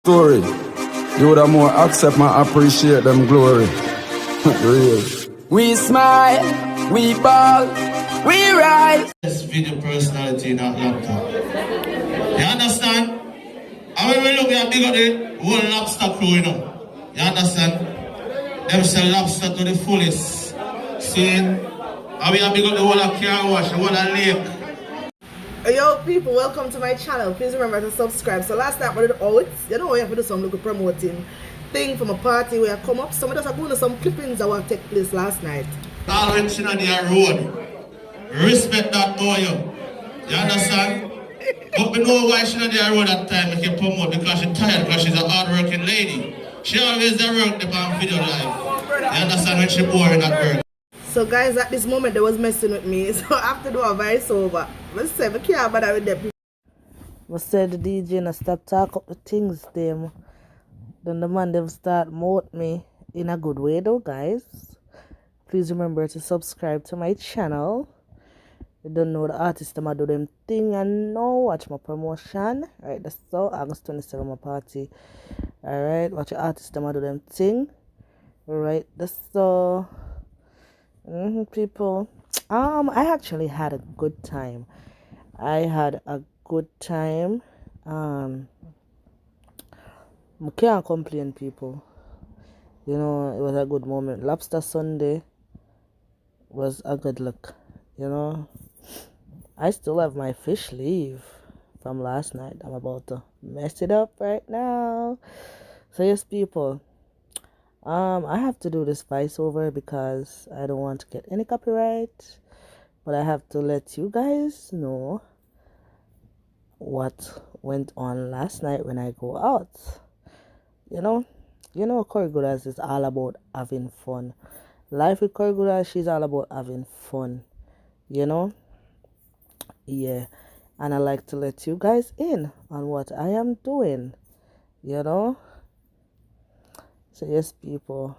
story. You would have more accept and appreciate them glory. Real. We smile, we ball, we rise. Best video personality in Atlanta. You understand? And when we look at big the whole lobster crew, you know. You understand? Them sell lobster to the fullest. See? And we have big up the whole of car wash, the whole of lake. Yo people, welcome to my channel. Please remember to subscribe. So last time we did out, you know we have to do some little promoting thing from a party where I come up. Some of us are going to some clippings that will take place last night. All when she on the road, respect that boy. You understand? But we know why she on the road that time make you promote, because she's tired, because she's a hard-working lady. She always the work the on video live. You understand, when she boring at work. So guys, at this moment they was messing with me, so I have to do a voice over. I said I can't bother with them. I said the DJ and stop talk up the things them. Then the man them start moat me in a good way though, guys. Please remember to subscribe to my channel. You don't know the artist them do them thing and now watch my promotion. Alright, that's so August 27 my party. Alright, watch the artist them do them thing. Alright, that's so people. I actually had a good time. I can't complain, people. You know, it was a good moment. Lobster Sunday was a good look. You know, I still have my fish leave from last night. I'm about to mess it up right now. So yes, people. I have to do this voiceover because I don't want to get any copyright, but I have to let you guys know what went on last night when I go out. You know, Corey Goodas is all about having fun. Life with Corey Goodas, she's all about having fun. You know, yeah, and I like to let you guys in on what I am doing. You know. So yes, people,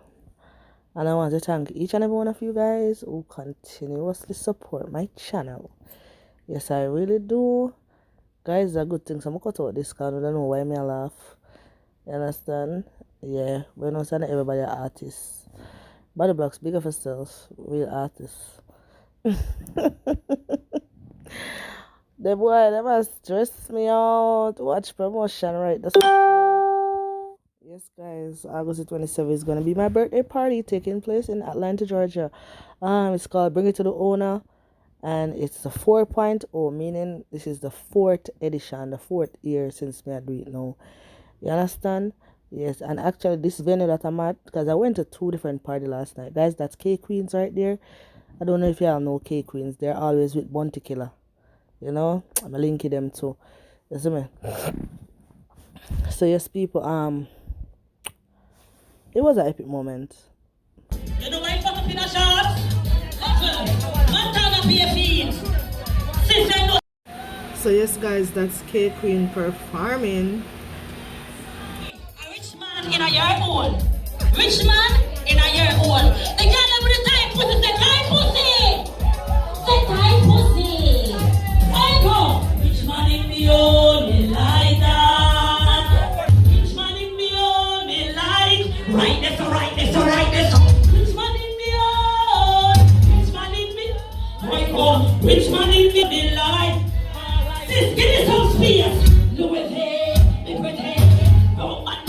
and I want to thank each and every one of you guys who continuously support my channel. Yes, I really do. Guys, a good thing. So I'm cut out this because I don't know why me laugh. You understand? Yeah, we don't understand everybody are artists. Body blocks, big of yourself, real artists. The boy, they must stress me out. Watch promotion, right? That's yes, guys, August 27th is going to be my birthday party taking place in Atlanta, Georgia. It's called Bring It to the Owner, and it's the 4.0, meaning this is the 4th edition, the 4th year since I do it now. You understand? Yes, and actually this venue that I'm at, because I went to 2 different parties last night. Guys, that's K Queens right there. I don't know if y'all know K Queens. They're always with Bounty Killer. You know? I'm linking them too. You see me? So yes, people, it was an epic moment. You know why fuck up in a shot? Man turn up your feet. So yes, guys, that's K Queen performing. A rich man in a year old. Rich man in a year old. The girl with the tight pussy, the tight pussy. The tight pussy. I go. Rich man in me only like that. Rich man in me only like. Right this, right this, right this. Rich man in me on. Rich man in me. I go. Rich man in me be like. Sis, give me some space. Louis Hay, me pretty. No man,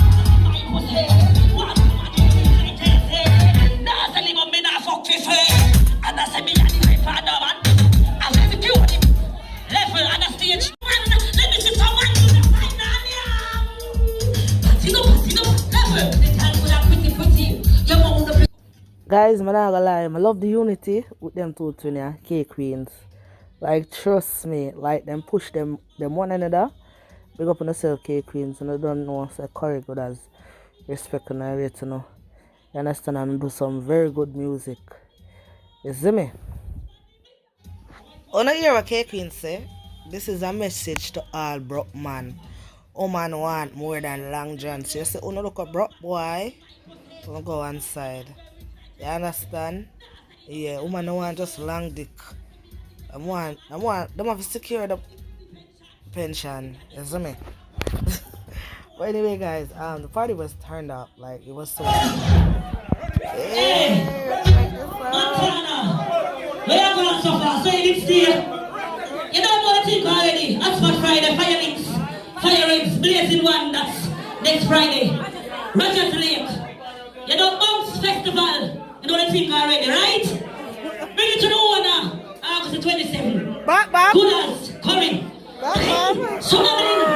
my pussy. One man in the Nah, say leave me not fuck with her. And I say me and the father man. I say the cute level on the stage. Let me see someone do the right now. Patino, level. The time for that pretty. You want the Guys, I'm not gonna lie, I love the unity with them two twins, K Queens. Like, trust me, like, them push them one another. Big up on yourself, K Queens, and I don't know, so Corey Goodas respect and I rate to know. You understand, and do some very good music. You see me? On a hear what K Queens say, this is a message to all broke man. Man want more than Long John. So you say, oh no, look at broke boy, don't go one side. You understand? Yeah, woman don't want just long dick. I want them have to secure the pension. You see me? But anyway, guys, the party was turned up. Like, it was so. Hey, Montana, where are you going so far? So you still. You don't know the thing already. Oxford Friday, fire rings, blazing one. That's next Friday. Rogers Lake. You know Bounce Festival. You know the thing already, right? Bring it to the owner. August the 27th. Good as coming. Summerlin,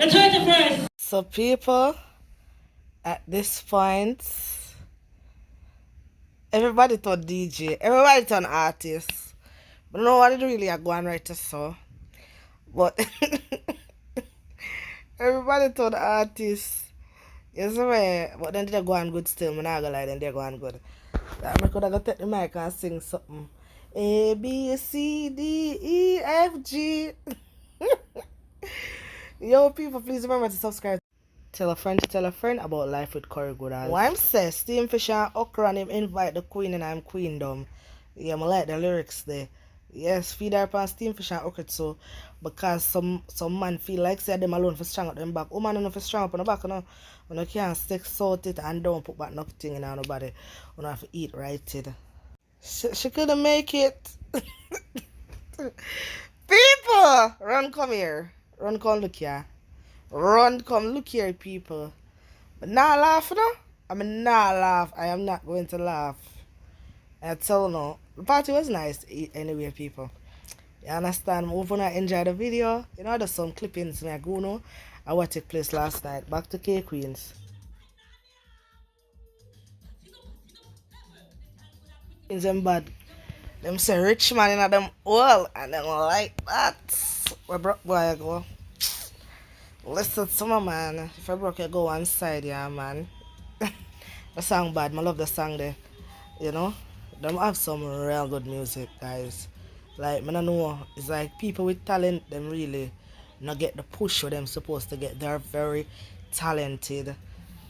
the 31st. So people, at this point, everybody thought DJ, everybody thought artist. But nobody really are going right to so. But everybody thought artist. Yes, man. But then they're going good still. I'm not gonna lie, then they're going good. I could have take the mic and sing something. A, B, C, D, E, F, G. Yo, people, please remember to subscribe. Tell a friend about Life with Corey Goodall. Why I'm say Steam Fish and Okra and him invite the queen and I'm queendom. Yeah, I like the lyrics there. Yes, feed her upon Steam Fish and Okra too. Because some man feel like say them alone for strong up them back. Woman enough for strong up on the back, you know. When you can't stick salt it and don't put back nothing in nobody. You have to eat right it. She couldn't make it. People, run come here. Run come look here. Run come look here, people. But not laugh, no? I mean, not laugh. I am not going to laugh. I tell you, the party was nice anyway, people. You understand? I hope you enjoy the video. You know, there's some clippings I go know. I what took place last night. Back to K Queens. Queens them bad. Them say rich man in them all and them like that. Where broke boy go? Listen to my man. If I broke you go one side, yeah man. The song bad. I love the song there. You know? Them have some real good music, guys. Like, I don't know, it's like people with talent, them really not get the push where them supposed to get. They're very talented.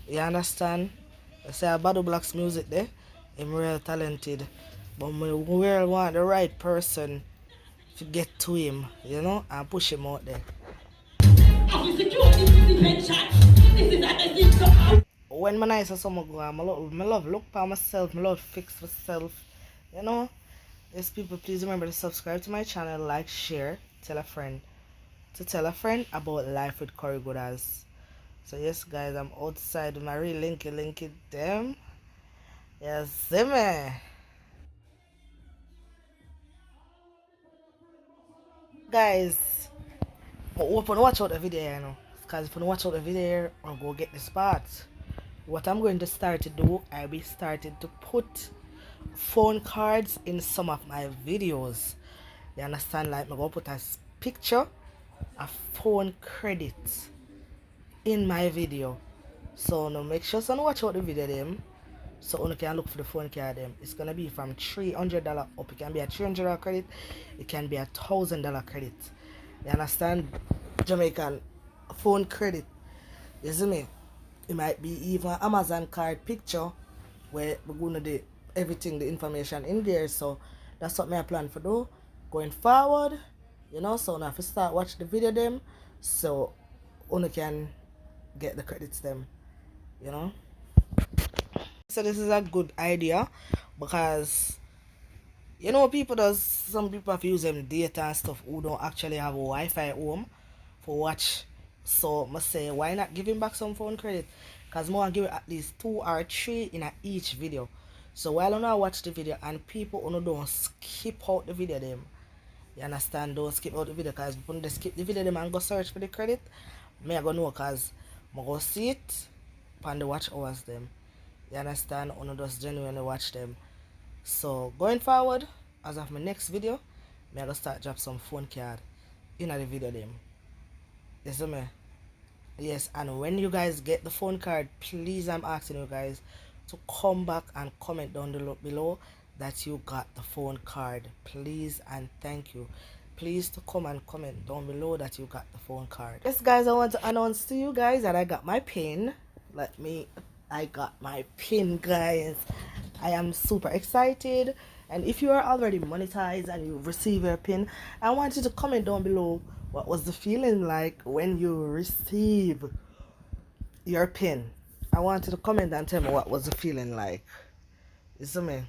You understand? I say Badu Black's music there, I'm real talented. But we really want the right person to get to him, you know, and push him out there. When my nice or summer go, I love look for myself, I love fix myself, you know. Yes, people, please remember to subscribe to my channel, like, share, tell a friend about Life with Corey Goodall. So yes, guys, I'm outside with my real linky them. Yes, see me. Guys, open watch out the video, you know, because if you watch out the video, I'll go get the spot. What I'm going to start to do, I'll be starting to put phone cards in some of my videos. You understand? Like, I'm going to put a picture, a phone credit in my video. So now make sure you watch out the video them. So you can look for the phone card them. It's gonna be from $300 up. It can be a $300 credit, it can be a $1,000 credit. You understand? Jamaican phone credit. You see me? It might be even Amazon card picture where we're gonna do everything, the information in there. So that's what I plan for do going forward. You know, so now if you start watch the video them, so you can get the credits them, you know. So this is a good idea because, you know, some people have used them data and stuff who don't actually have a Wi-Fi at home for watch. So I say, why not give him back some phone credit? Because I want to give it at least 2 or 3 in each video. So while I watch the video and people who don't skip out the video them, you understand, don't skip out the video, because when they skip the video them and go search for the credit, I go know because I go see it on the watch hours them. You understand? I just genuinely watch them. So going forward, as of my next video, I go start drop some phone card in the video them. You see me? Yes, and when you guys get the phone card, please, I'm asking you guys to come back and comment down below that you got the phone card. Please and thank you. Please to come and comment down below that you got the phone card. Yes, guys, I want to announce to you guys that I got my pin. I got my pin, guys. I am super excited. And if you are already monetized and you receive your pin, I want you to comment down below what was the feeling like when you receive your pin. I want you to comment and tell me what was the feeling like. You see me?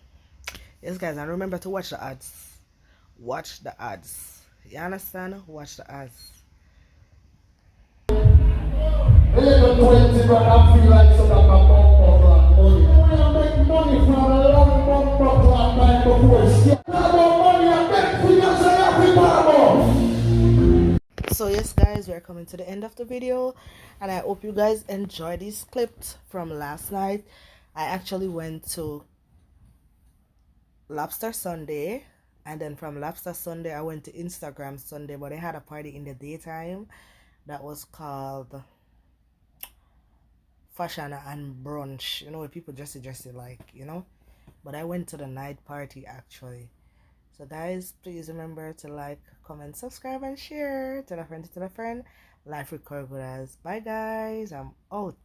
Yes, guys, and remember to watch the ads. Watch the ads. You understand? Watch the ads. 11:20, but I feel like some of my bump money. I make money from a long bump time before it's money, I make figures and happy mama. So yes, guys, we're coming to the end of the video, and I hope you guys enjoy these clips from last night. I actually went to Lobster Sunday, and then from Lobster Sunday I went to Instagram Sunday, but I had a party in the daytime that was called Fashion and Brunch, you know, where people dress it like, you know. But I went to the night party actually. So guys, please remember to like, comment, subscribe, and share. Tell a friend to tell a friend. Life with Corey Good As. Bye guys, I'm out.